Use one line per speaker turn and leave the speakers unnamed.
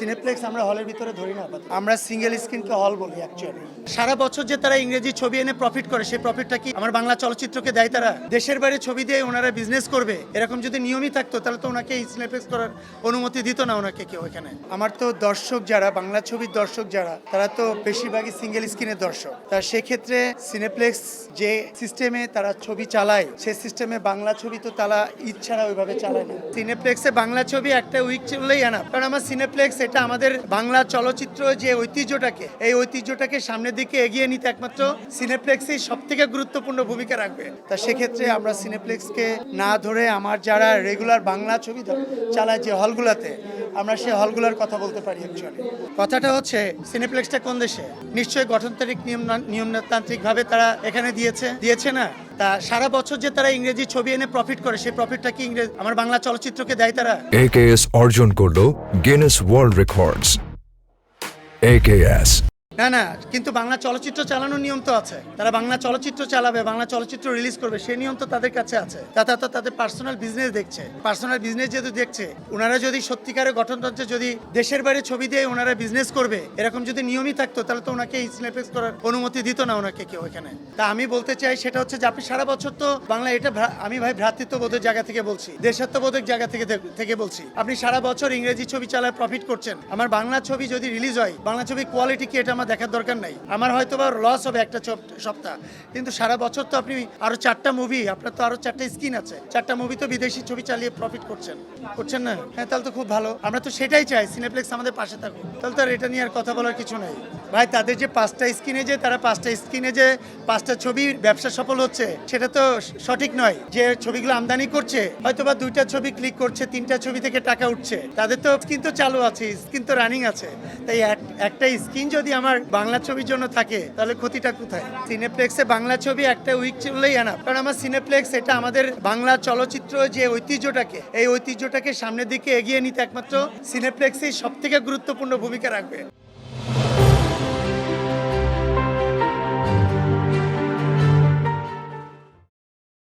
Cineplex আমরা হলের ভিতরে ধরি না, আমরা সিঙ্গেল স্ক্রিনকে হল বলি অ্যাকচুয়ালি। সারা বছর যে তারা ইংরেজি ছবি এনে প্রফিট করে, সেই প্রফিটটা কি আমার বাংলা চলচ্চিত্রকে দেয়? তারা দেশের বাইরে ছবি দিয়ে ওনারা বিজনেস করবে, এরকম যদি নিয়মই থাকতো তাহলে তো ওনাকে সিনেপ্লেক্স করার অনুমতি দিত না ওনাকে কেউ এখানে। আমার তো দর্শক যারা, বাংলা ছবির দর্শক যারা, তারা তো বেশিরভাগই সিঙ্গেল স্ক্রিনের দর্শক। তা সেক্ষেত্রে সিনেপ্লেক্স যে সিস্টেমে তারা ছবি চালায়, সেই সিস্টেমে বাংলা ছবি তো তারা ইচ্ছারা ওইভাবে চালায় না। সিনেপ্লেক্সে বাংলা ছবি একটা উইক চললেই আনা, কারণ আমার সিনেপ্লেক্স এটা আমাদের বাংলা চলচ্চিত্র যে ঐতিহ্যটাকে, এই ঐতিহ্যটাকে সামনের দিকে এগিয়ে নিতে একমাত্র সিনেপ্লেক্সই সব থেকে গুরুত্বপূর্ণ ভূমিকা রাখবে। তা সেক্ষেত্রে আমরা সিনেপ্লেক্সকে না ধরে আমার যারা রেগুলার বাংলা ছবি চালায় যে হলগুলোতে, আমরা সেই হলগুলোর কথা বলতে পারি। অ্যাকচুয়ালি কথাটা হচ্ছে সিনেপ্লেক্সটা কোন দেশে? নিশ্চয়ই গঠনতান্ত্রিক নিয়মতান্ত্রিকভাবে তারা এখানে দিয়েছে না? তা সারা বছর যে তারা ইংরেজি ছবি এনে প্রফিট করে, সেই প্রফিটটা কি আমার বাংলা চলচ্চিত্রকে দেয়? তারা
AKS অর্জন করলো গিনেস ওয়ার্ল্ড রেকর্ডস। AKS
না, কিন্তু বাংলা চলচ্চিত্র চালানোর নিয়ম তো আছে। তারা বাংলা চলচ্চিত্র চালাবে, বাংলা চলচ্চিত্র রিলিজ করবে, সেই নিয়ম তো তাদের কাছে আছে। তারা তো তাদের পার্সোনাল বিজনেস দেখছে। পার্সোনাল বিজনেস যেহেতু দেখছে, ওনারা যদি সত্যিকারের গঠনতন্ত্রে যদি দেশের বাইরে ছবি দিয়ে ওনারা বিজনেস করবে, এরকম যদি নিয়মই থাকতো তাহলে তো ওনাকে সিনেপ্লেক্স করার অনুমতি দিত না ওনাকে কেউ এখানে। তা আমি বলতে চাই সেটা হচ্ছে যে আপনি সারা বছর তো বাংলা, এটা আমি ভাই ভ্রাতৃত্ববোধের জায়গা থেকে বলছি, দেশাত্মবোধের জায়গা থেকে বলছি, আপনি সারা বছর ইংরেজি ছবি চালায় প্রফিট করছেন। আমার বাংলা ছবি যদি রিলিজ হয়, বাংলা ছবি কোয়ালিটি কি এটা আমার দেখার দরকার নাই। আমার হয়তো বা লস হবে একটা সপ্তাহ, কিন্তু সারা বছর তো আপনি আরো 4টা মুভি, আপনার তো আরো 4টা স্ক্রিন আছে, 4টা মুভি তো বিদেশি ছবি চালিয়ে প্রফিট করছেন না? হ্যাঁ, তাহলে তো খুব ভালো। আমরা তো সেটাই চাই, সিনেপ্লেক্স আমাদের পাশে থাকুক। তাহলে তো আর এটা নিয়ে আর কথা বলার কিছু নাই ভাই। তাদের যে 5টা স্ক্রিনে যে 5টা ছবির ব্যবসা সফল হচ্ছে, সেটা তো সঠিক নয়। যে ছবিগুলো আমদানি করছে, হয়তো বা 2টা ছবি ক্লিক করছে, 3টা ছবি থেকে টাকা উঠছে, তাদের তো স্ক্রিন তো চালু আছে, স্ক্রিন তো রানিং আছে। তাই একটা স্ক্রিন যদি আমার বাংলা ছবির জন্য থাকে, তাহলে ক্ষতিটা কোথায়? সিনেপ্লেক্সে বাংলা ছবি একটা উইক চললেই আনা, কারণ আমার সিনেপ্লেক্স এটা আমাদের বাংলা চলচ্চিত্র যে ঐতিহ্যটাকে, এই ঐতিহ্যটাকে সামনের দিকে এগিয়ে নিতে একমাত্র সিনেপ্লেক্সই সব থেকে গুরুত্বপূর্ণ ভূমিকা রাখবে।